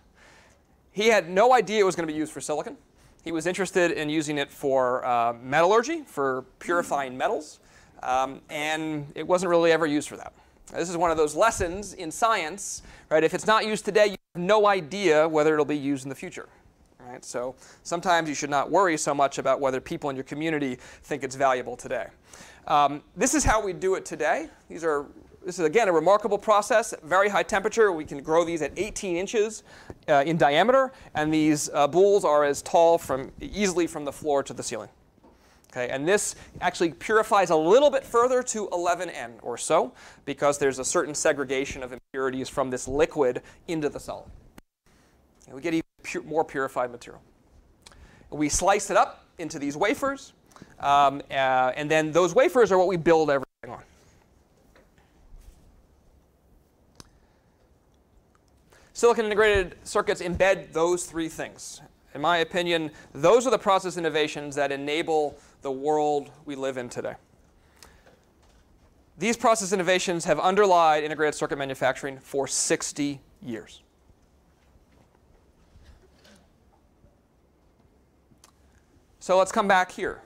He had no idea it was going to be used for silicon. He was interested in using it for metallurgy, for purifying metals, and it wasn't really ever used for that. This is one of those lessons in science, right? If it's not used today, you have no idea whether it'll be used in the future. Right? So sometimes you should not worry so much about whether people in your community think it's valuable today. This is how we do it today. This is, again, a remarkable process, very high temperature. We can grow these at 18 inches in diameter, and these boules are as tall easily from the floor to the ceiling. Okay, and this actually purifies a little bit further to 11N or so, because there's a certain segregation of impurities from this liquid into the solid. And we get even more purified material. We slice it up into these wafers, and then those wafers are what we build everything on. Silicon integrated circuits embed those three things. In my opinion, those are the process innovations that enable the world we live in today. These process innovations have underlied integrated circuit manufacturing for 60 years. So let's come back here,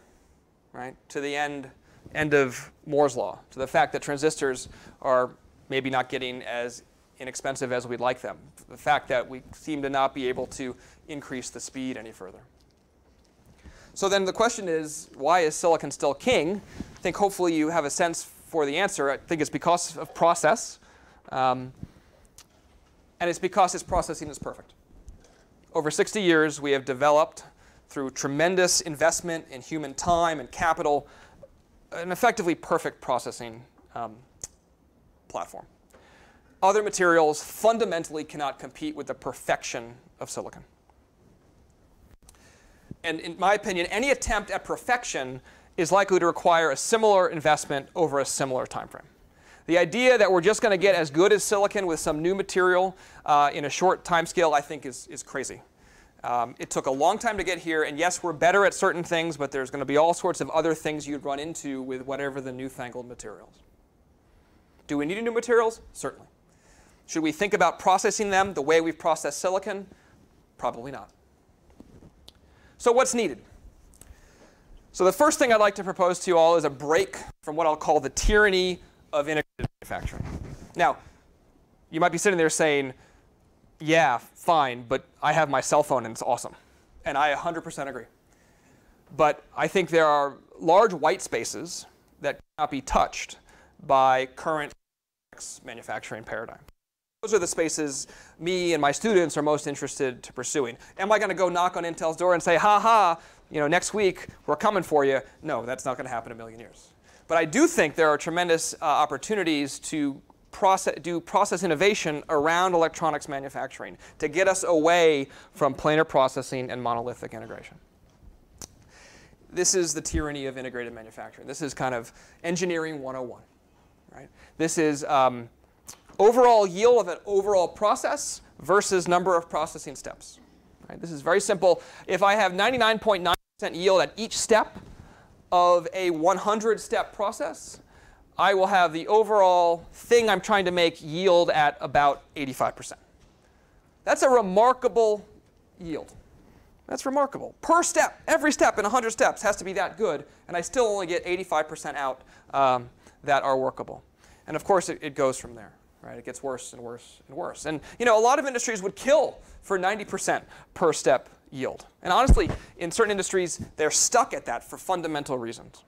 right, to the end of Moore's law, to the fact that transistors are maybe not getting as inexpensive as we'd like them, the fact that we seem to not be able to increase the speed any further. So then the question is, why is silicon still king? I think hopefully you have a sense for the answer. I think it's because of process, and it's because its processing is perfect. Over 60 years, we have developed, through tremendous investment in human time and capital, an effectively perfect processing platform. other materials fundamentally cannot compete with the perfection of silicon. And in my opinion, any attempt at perfection is likely to require a similar investment over a similar time frame. The idea that we're just going to get as good as silicon with some new material in a short time scale, I think, is crazy. It took a long time to get here, and yes, we're better at certain things, but there's going to be all sorts of other things you'd run into with whatever the newfangled materials. Do we need new materials? Certainly. Should we think about processing them the way we've processed silicon? Probably not. So what's needed? So the first thing I'd like to propose to you all is a break from what I'll call the tyranny of integrated manufacturing. Now, you might be sitting there saying, yeah, fine, but I have my cell phone and it's awesome. And I 100% agree. But I think there are large white spaces that cannot be touched by current manufacturing paradigm. Those are the spaces me and my students are most interested to pursuing. Am I going to go knock on Intel's door and say, ha ha, next week we're coming for you? No, that's not going to happen in a million years. But I do think there are tremendous opportunities to do process innovation around electronics manufacturing to get us away from planar processing and monolithic integration. This is the tyranny of integrated manufacturing. This is kind of engineering 101. Right? This is overall yield of an overall process versus number of processing steps. Right? This is very simple. If I have 99.9% yield at each step of a 100-step process, I will have the overall thing I'm trying to make yield at about 85%. That's a remarkable yield. That's remarkable. Per step, every step in 100 steps has to be that good, and I still only get 85% out that are workable. And of course, it goes from there. Right? It gets worse and worse and worse. And a lot of industries would kill for 90% per step yield. And honestly, in certain industries, they're stuck at that for fundamental reasons.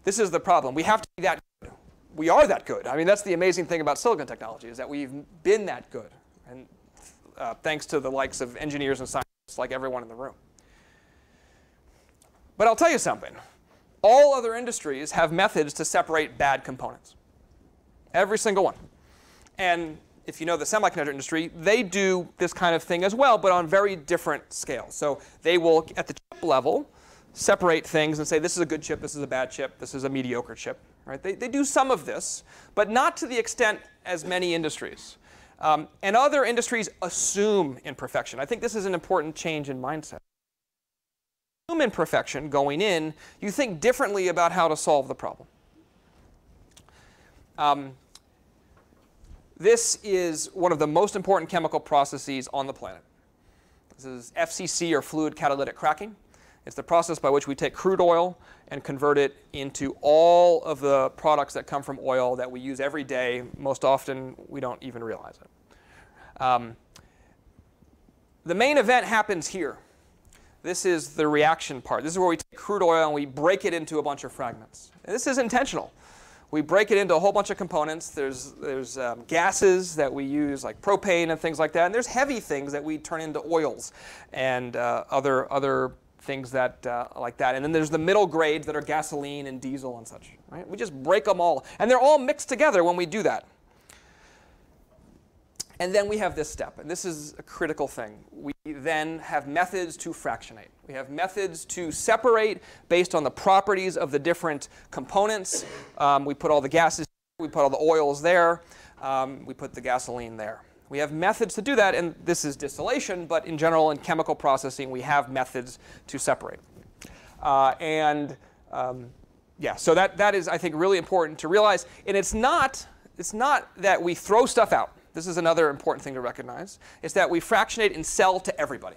This is the problem. We have to be that good. We are that good. I mean, that's the amazing thing about silicon technology, is that we've been that good. And thanks to the likes of engineers and scientists like everyone in the room. But I'll tell you something. All other industries have methods to separate bad components. Every single one. And if you know the semiconductor industry, they do this kind of thing as well, but on very different scales. So they will, at the chip level, separate things and say, this is a good chip, this is a bad chip, this is a mediocre chip. Right? They do some of this, but not to the extent as many industries. And other industries assume imperfection. I think this is an important change in mindset. Assume imperfection going in, you think differently about how to solve the problem. This is one of the most important chemical processes on the planet. This is FCC, or fluid catalytic cracking. It's the process by which we take crude oil and convert it into all of the products that come from oil that we use every day. Most often, we don't even realize it. The main event happens here. This is the reaction part. This is where we take crude oil and we break it into a bunch of fragments. And this is intentional. We break it into a whole bunch of components. There's gases that we use, like propane and things like that. And there's heavy things that we turn into oils and other things that like that. And then there's the middle grades that are gasoline and diesel and such. Right? We just break them all. And they're all mixed together when we do that. And then we have this step. And this is a critical thing. We then have methods to fractionate. We have methods to separate based on the properties of the different components. We put all the gases, we put all the oils there, we put the gasoline there. We have methods to do that, and this is distillation, but in general, in chemical processing, we have methods to separate. Yeah, so that is, I think, really important to realize. And it's not that we throw stuff out. This is another important thing to recognize. It's that we fractionate and sell to everybody.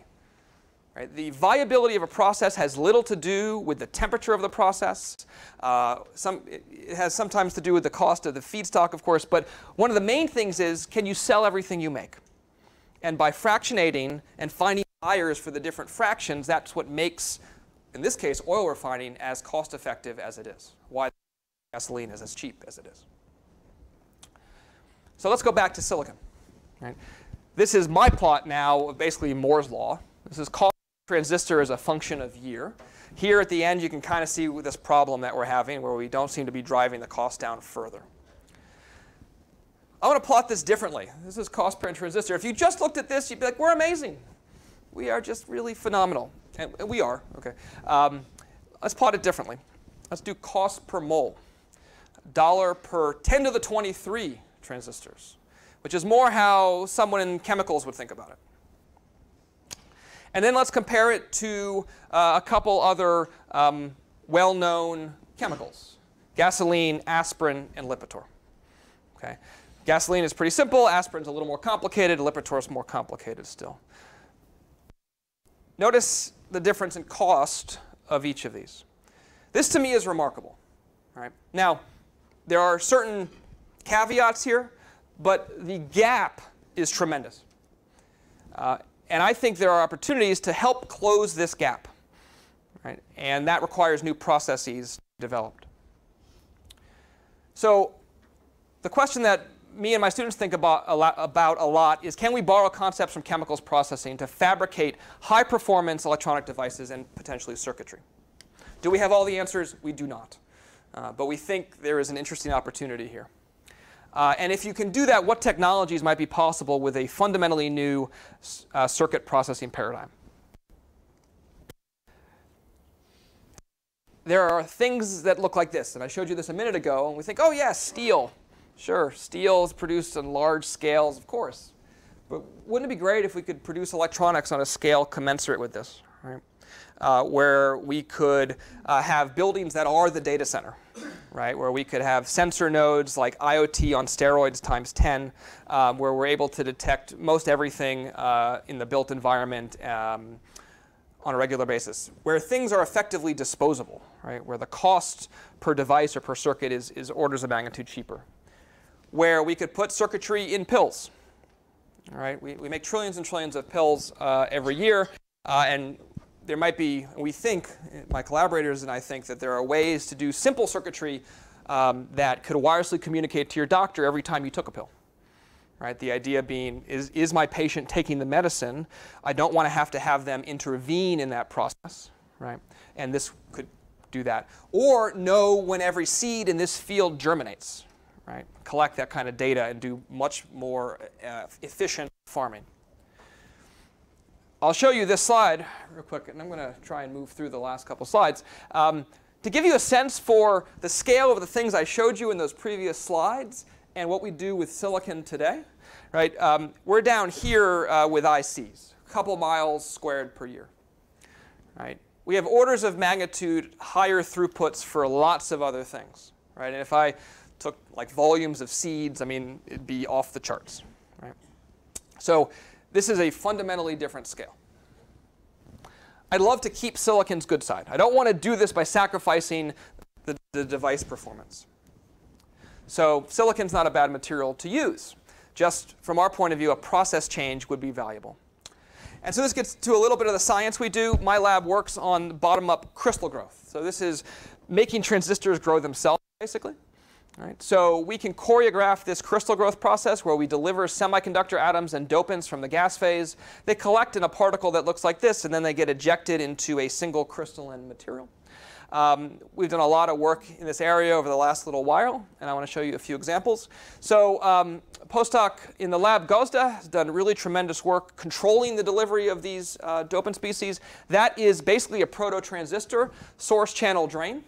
Right? The viability of a process has little to do with the temperature of the process. It has sometimes to do with the cost of the feedstock, of course. But one of the main things is, can you sell everything you make? And by fractionating and finding buyers for the different fractions, that's what makes, in this case, oil refining as cost effective as it is. Why gasoline is as cheap as it is. So let's go back to silicon. Right? This is my plot now of basically Moore's law. This is cost of transistor as a function of year. Here at the end, you can kind of see this problem that we're having where we don't seem to be driving the cost down further. I want to plot this differently. This is cost per transistor. If you just looked at this, you'd be like, we're amazing. We are just really phenomenal. And we are. Okay. Let's plot it differently. Let's do cost per mole. Dollar per 10 to the 23 transistors, which is more how someone in chemicals would think about it. And then let's compare it to a couple other well-known chemicals: gasoline, aspirin, and Lipitor. Okay. Gasoline is pretty simple. Aspirin's a little more complicated. Lipitor is more complicated still. Notice the difference in cost of each of these. This, to me, is remarkable. Right? Now, there are certain caveats here, but the gap is tremendous. And I think there are opportunities to help close this gap. Right? And that requires new processes developed. So the question that me and my students think about a lot is, can we borrow concepts from chemicals processing to fabricate high-performance electronic devices and potentially circuitry? Do we have all the answers? We do not. But we think there is an interesting opportunity here. And if you can do that, what technologies might be possible with a fundamentally new circuit processing paradigm? There are things that look like this. And I showed you this a minute ago. And we think, oh, yes, steel. Sure, steel is produced on large scales, of course. But wouldn't it be great if we could produce electronics on a scale commensurate with this, right? Where we could have buildings that are the data center, right? Where we could have sensor nodes like IoT on steroids times 10, where we're able to detect most everything in the built environment on a regular basis, where things are effectively disposable, right? Where the cost per device or per circuit is orders of magnitude cheaper. Where we could put circuitry in pills. All right? We make trillions and trillions of pills every year, and there might be, we think, my collaborators and I think, that there are ways to do simple circuitry that could wirelessly communicate to your doctor every time you took a pill. Right? The idea being, is my patient taking the medicine? I don't want to have them intervene in that process. Right? And this could do that. Or know when every seed in this field germinates. Right? Collect that kind of data and do much more efficient farming. I'll show you this slide real quick, and I'm going to try and move through the last couple slides. To give you a sense for the scale of the things I showed you in those previous slides and what we do with silicon today, right? We're down here with ICs, a couple miles squared per year. Right? We have orders of magnitude higher throughputs for lots of other things. Right? And if I took like volumes of seeds, I mean, it'd be off the charts. Right? So this is a fundamentally different scale. I'd love to keep silicon's good side. I don't want to do this by sacrificing the device performance. So silicon's not a bad material to use. Just from our point of view, a process change would be valuable. And so this gets to a little bit of the science we do. My lab works on bottom-up crystal growth. So this is making transistors grow themselves, basically. Right? So we can choreograph this crystal growth process where we deliver semiconductor atoms and dopants from the gas phase. They collect in a particle that looks like this, and then they get ejected into a single crystalline material. We've done a lot of work in this area over the last little while, and I want to show you a few examples. So a postdoc in the lab, Gozda, has done really tremendous work controlling the delivery of these dopant species. That is basically a proto-transistor source channel drain.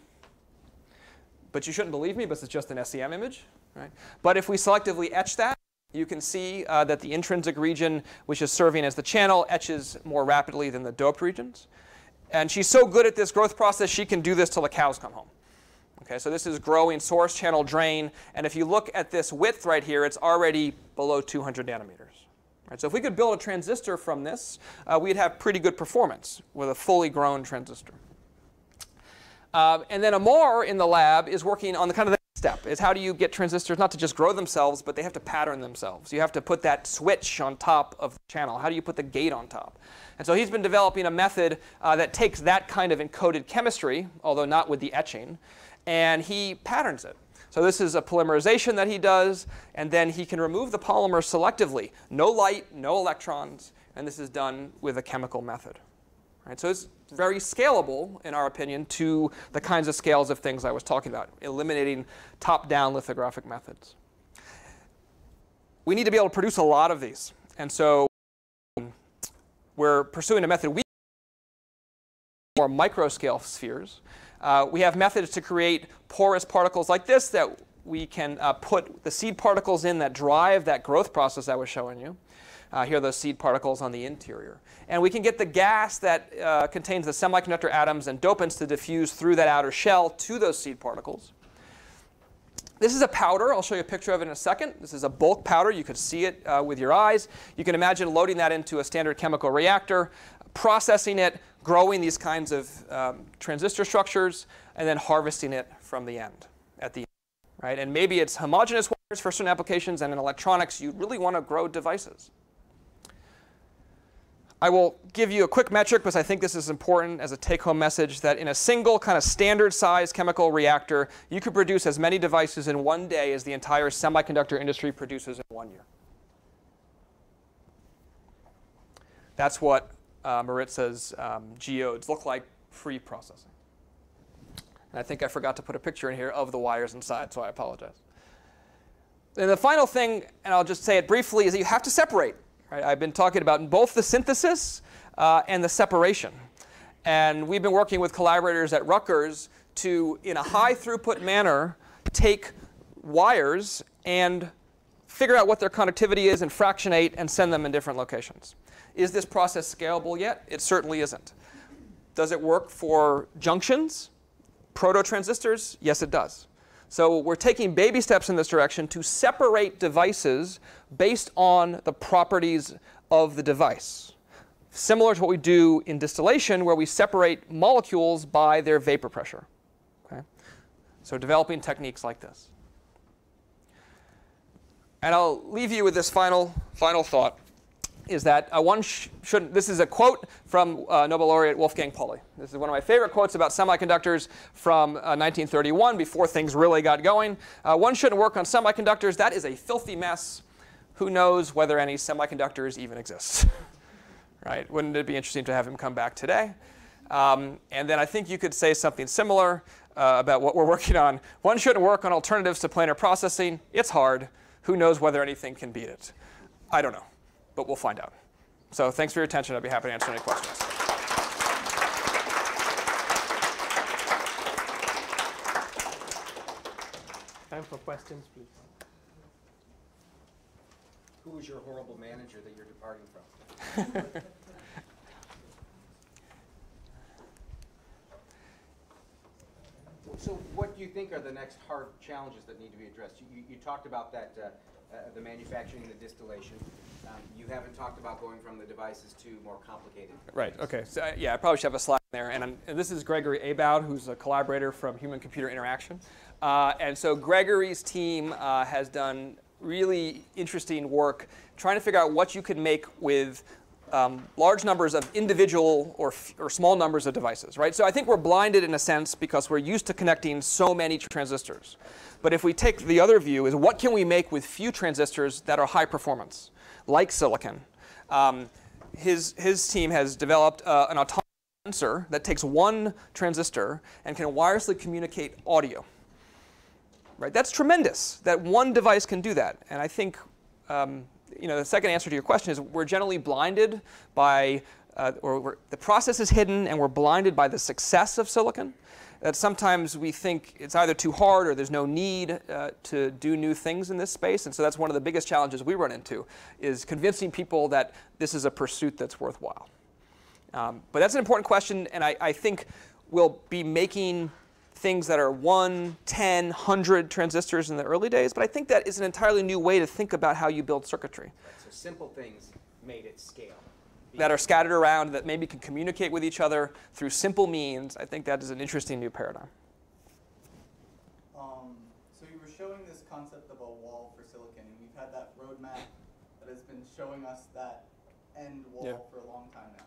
But you shouldn't believe me, but it's just an SEM image. Right? But if we selectively etch that, you can see that the intrinsic region, which is serving as the channel, etches more rapidly than the doped regions. And she's so good at this growth process, she can do this till the cows come home. Okay, so this is growing source channel drain. And if you look at this width right here, it's already below 200 nanometers. Right? So if we could build a transistor from this, we'd have pretty good performance with a fully grown transistor. And then Amar in the lab is working on the kind of the next step, is how do you get transistors not to just grow themselves, but they have to pattern themselves. You have to put that switch on top of the channel. How do you put the gate on top? And so he's been developing a method that takes that kind of encoded chemistry, although not with the etching, and he patterns it. So this is a polymerization that he does, and then he can remove the polymer selectively. No light, no electrons, and this is done with a chemical method. Right? So it's very scalable, in our opinion, to the kinds of scales of things I was talking about, eliminating top-down lithographic methods. we need to be able to produce a lot of these. And so we're pursuing a method we more microscale spheres. We have methods to create porous particles like this that we can put the seed particles in that drive that growth process I was showing you. Here are those seed particles on the interior. And we can get the gas that contains the semiconductor atoms and dopants to diffuse through that outer shell to those seed particles. This is a powder. I'll show you a picture of it in a second. This is a bulk powder. You could see it with your eyes. You can imagine loading that into a standard chemical reactor, processing it, growing these kinds of transistor structures, and then harvesting it from the end, at the end. Right? And maybe it's homogeneous wires for certain applications, and in electronics, you really want to grow devices. I will give you a quick metric because I think this is important as a take-home message, that in a single kind of standard size chemical reactor, you could produce as many devices in one day as the entire semiconductor industry produces in 1 year. That's what Maritza's geodes look like pre-processing. And I think I forgot to put a picture in here of the wires inside, so I apologize. And the final thing, and I'll just say it briefly, is that you have to separate. Right? I've been talking about both the synthesis and the separation. And we've been working with collaborators at Rutgers to, in a high throughput manner, take wires and figure out what their conductivity is and fractionate and send them in different locations. Is this process scalable yet? It certainly isn't. Does it work for junctions, proto-transistors? Yes, it does. So we're taking baby steps in this direction to separate devices based on the properties of the device. Similar to what we do in distillation, where we separate molecules by their vapor pressure. Okay? So developing techniques like this. And I'll leave you with this final thought, is that one shouldn't, this is a quote from Nobel laureate Wolfgang Pauli. This is one of my favorite quotes about semiconductors from 1931, before things really got going. One shouldn't work on semiconductors. That is a filthy mess. Who knows whether any semiconductors even exist? Right? Wouldn't it be interesting to have him come back today? And then I think you could say something similar about what we're working on. One shouldn't work on alternatives to planar processing. It's hard. Who knows whether anything can beat it? I don't know. But we'll find out. So thanks for your attention. I'd be happy to answer any questions. Time for questions, please. Who is your horrible manager that you're departing from? So what do you think are the next hard challenges that need to be addressed? You talked about that, the manufacturing and the distillation. You haven't talked about going from the devices to more complicated. Right, OK. So yeah, I probably should have a slide there. And this is Gregory Aboud, who's a collaborator from Human-Computer Interaction. And so Gregory's team has done really interesting work trying to figure out what you can make with large numbers of individual or small numbers of devices, right? So I think we're blinded in a sense because we're used to connecting so many transistors. But if we take the other view, is what can we make with few transistors that are high performance, like silicon? His team has developed an autonomous sensor that takes one transistor and can wirelessly communicate audio. Right? That's tremendous that one device can do that. And I think the second answer to your question is we're generally blinded by, the process is hidden and we're blinded by the success of silicon. That sometimes we think it's either too hard or there's no need to do new things in this space. And so that's one of the biggest challenges we run into, is convincing people that this is a pursuit that's worthwhile. But that's an important question, and I think we'll be making things that are 1, 10, 100 transistors in the early days. But I think that is an entirely new way to think about how you build circuitry. So simple things made at scale. That are scattered around, that maybe can communicate with each other through simple means. I think that is an interesting new paradigm. So you were showing this concept of a wall for silicon, and we've had that roadmap that has been showing us that end wall for a long time now.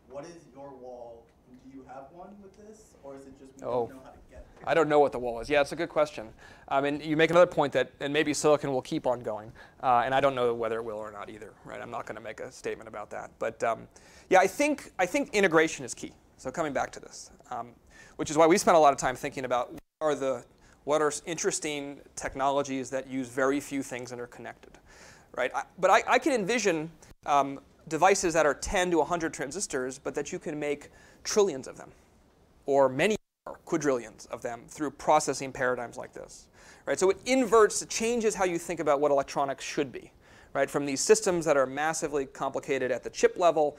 What is your wall? Do you have one with this, or is it just we don't know how to get there? I don't know what the wall is. Yeah, it's a good question. And you make another point that, and maybe silicon will keep on going. And I don't know whether it will or not either. Right? I'm not going to make a statement about that. But yeah, I think integration is key. So coming back to this, which is why we spent a lot of time thinking about what are interesting technologies that use very few things and are connected. right? But I can envision devices that are 10 to 100 transistors, but that you can make trillions of them, or many more, quadrillions of them through processing paradigms like this, right? So it inverts, it changes how you think about what electronics should be, right? From these systems that are massively complicated at the chip level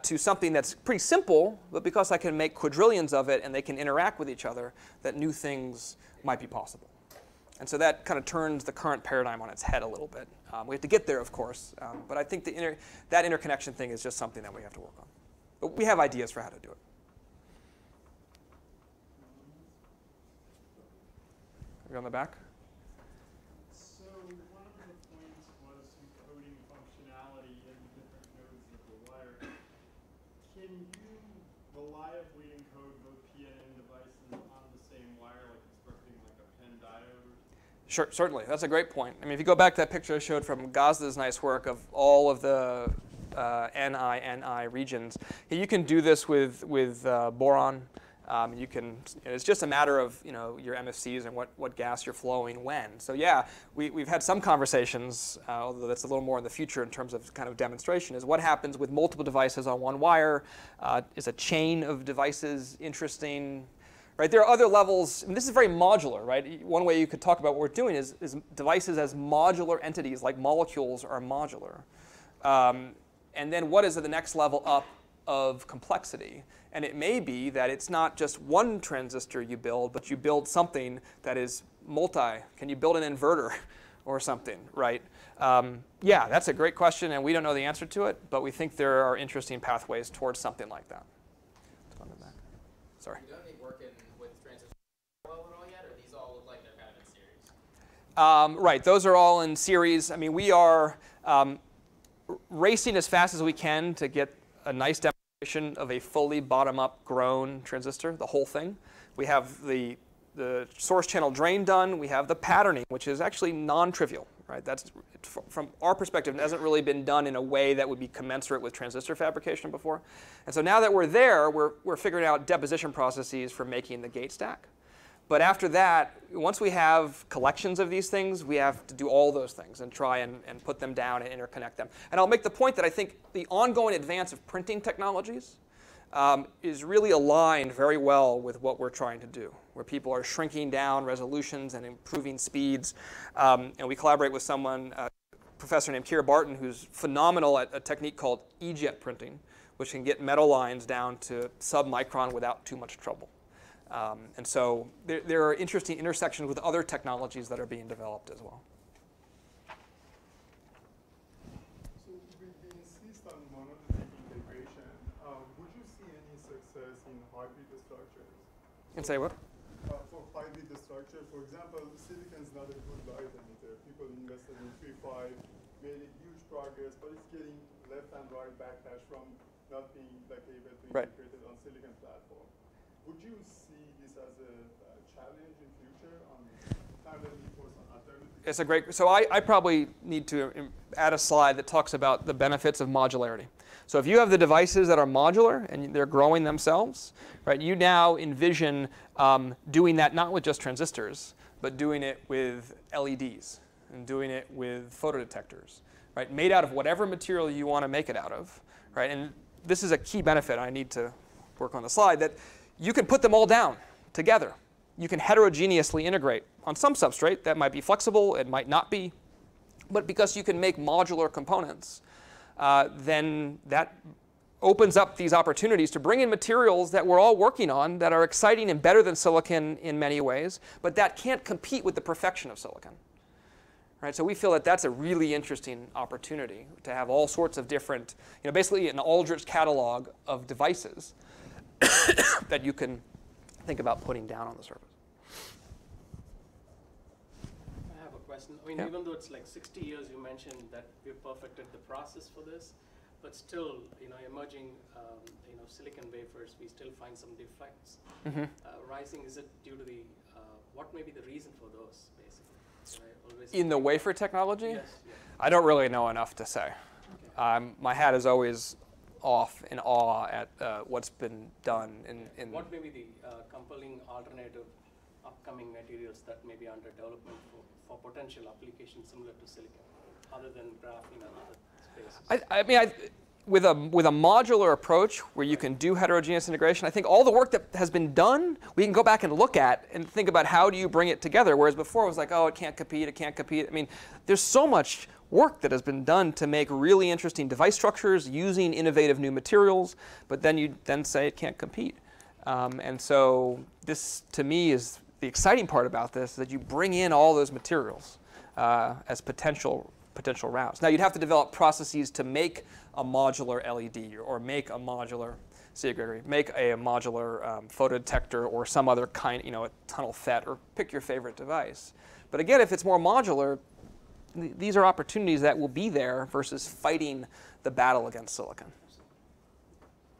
to something that's pretty simple, but because I can make quadrillions of it and they can interact with each other, that new things might be possible. And so that kind of turns the current paradigm on its head a little bit. We have to get there, of course, but I think that interconnection thing is just something that we have to work on. But we have ideas for how to do it. Are we on the back? So one of the points was encoding functionality in different nodes of the wire. Can you reliably encode both P and N devices on the same wire, like constructing like a PEN diode? Sure, certainly. That's a great point. I mean, if you go back to that picture I showed from Gazda's nice work of all of the Ni regions, you can do this with boron. You can. It's just a matter of your MFCs and what gas you're flowing when. So yeah, we've had some conversations, although that's a little more in the future in terms of kind of demonstration. Is what happens with multiple devices on one wire? Is a chain of devices interesting? Right, there are other levels, and this is very modular, right? One way you could talk about what we're doing is devices as modular entities, like molecules are modular. And then what is the next level up of complexity? And it may be that it's not just one transistor you build, but you build something that is multi. Can you build an inverter or something, right? Yeah, that's a great question, and we don't know the answer to it, but we think there are interesting pathways towards something like that. Let's go on the back. Sorry. Have you done any work with transistors at all yet, or these all look like they're kind of in series? Right, those are all in series. I mean, we are racing as fast as we can to get a nice demonstration of a fully bottom-up grown transistor, the whole thing. We have the source channel drain done. We have the patterning, which is actually non-trivial, right? That's, from our perspective, hasn't really been done in a way that would be commensurate with transistor fabrication before. And so now that we're there, we're figuring out deposition processes for making the gate stack. But after that, once we have collections of these things, we have to do all those things and try and put them down and interconnect them. And I'll make the point that I think the ongoing advance of printing technologies is really aligned very well with what we're trying to do, where people are shrinking down resolutions and improving speeds. And we collaborate with someone, a professor named Kira Barton, who's phenomenal at a technique called E-jet printing, which can get metal lines down to sub-micron without too much trouble. And so there are interesting intersections with other technologies that are being developed as well. So we insist on monolithic integration. Would you see any success in hybrid structures? And say what? For hybrid structure, for example, silicon is not a good light emitter. People invested in 3.5, made a huge progress, but it's getting left and right backlash from not being able to integrate it on silicon platform. Would you see this as a challenge in future on parallel force on alternatives? It's a great. So I probably need to add a slide that talks about the benefits of modularity. So if you have the devices that are modular and they're growing themselves, right? You now envision doing that not with just transistors, but doing it with LEDs and doing it with photodetectors, right? Made out of whatever material you want to make it out of, right? And this is a key benefit. I need to work on the slide that. You can put them all down together. You can heterogeneously integrate on some substrate that might be flexible, it might not be. But because you can make modular components, then that opens up these opportunities to bring in materials that we're all working on that are exciting and better than silicon in many ways, but that can't compete with the perfection of silicon. Right? So we feel that that's a really interesting opportunity to have all sorts of different, basically an Aldrich catalog of devices that you can think about putting down on the surface. I have a question. I mean, Yeah. even though it's like 60 years, you mentioned that we've perfected the process for this, but still, emerging, silicon wafers, we still find some defects rising. Is it due to the, what may be the reason for those, basically? In the wafer technology? Yes. Yeah. I don't really know enough to say. Okay. My hat is always off in awe at what's been done in What may be the compelling alternative upcoming materials that may be under development for potential applications similar to silicon? other than graphene and other spaces? I mean, with a modular approach where you can do heterogeneous integration, I think all the work that has been done, we can go back and look at and think about how do you bring it together, whereas before it was like, oh, it can't compete, it can't compete. I mean, there's so much work that has been done to make really interesting device structures using innovative new materials, but then you then say it can't compete. And so this, to me, is the exciting part about this, that you bring in all those materials as potential routes. Now, you'd have to develop processes to make a modular LED or make a modular, make a modular photodetector or some other kind, a tunnel FET, or pick your favorite device. But again, if it's more modular, these are opportunities that will be there versus fighting the battle against silicon.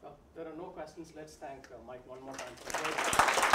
Well, there are no questions. Let's thank Mike one more time for the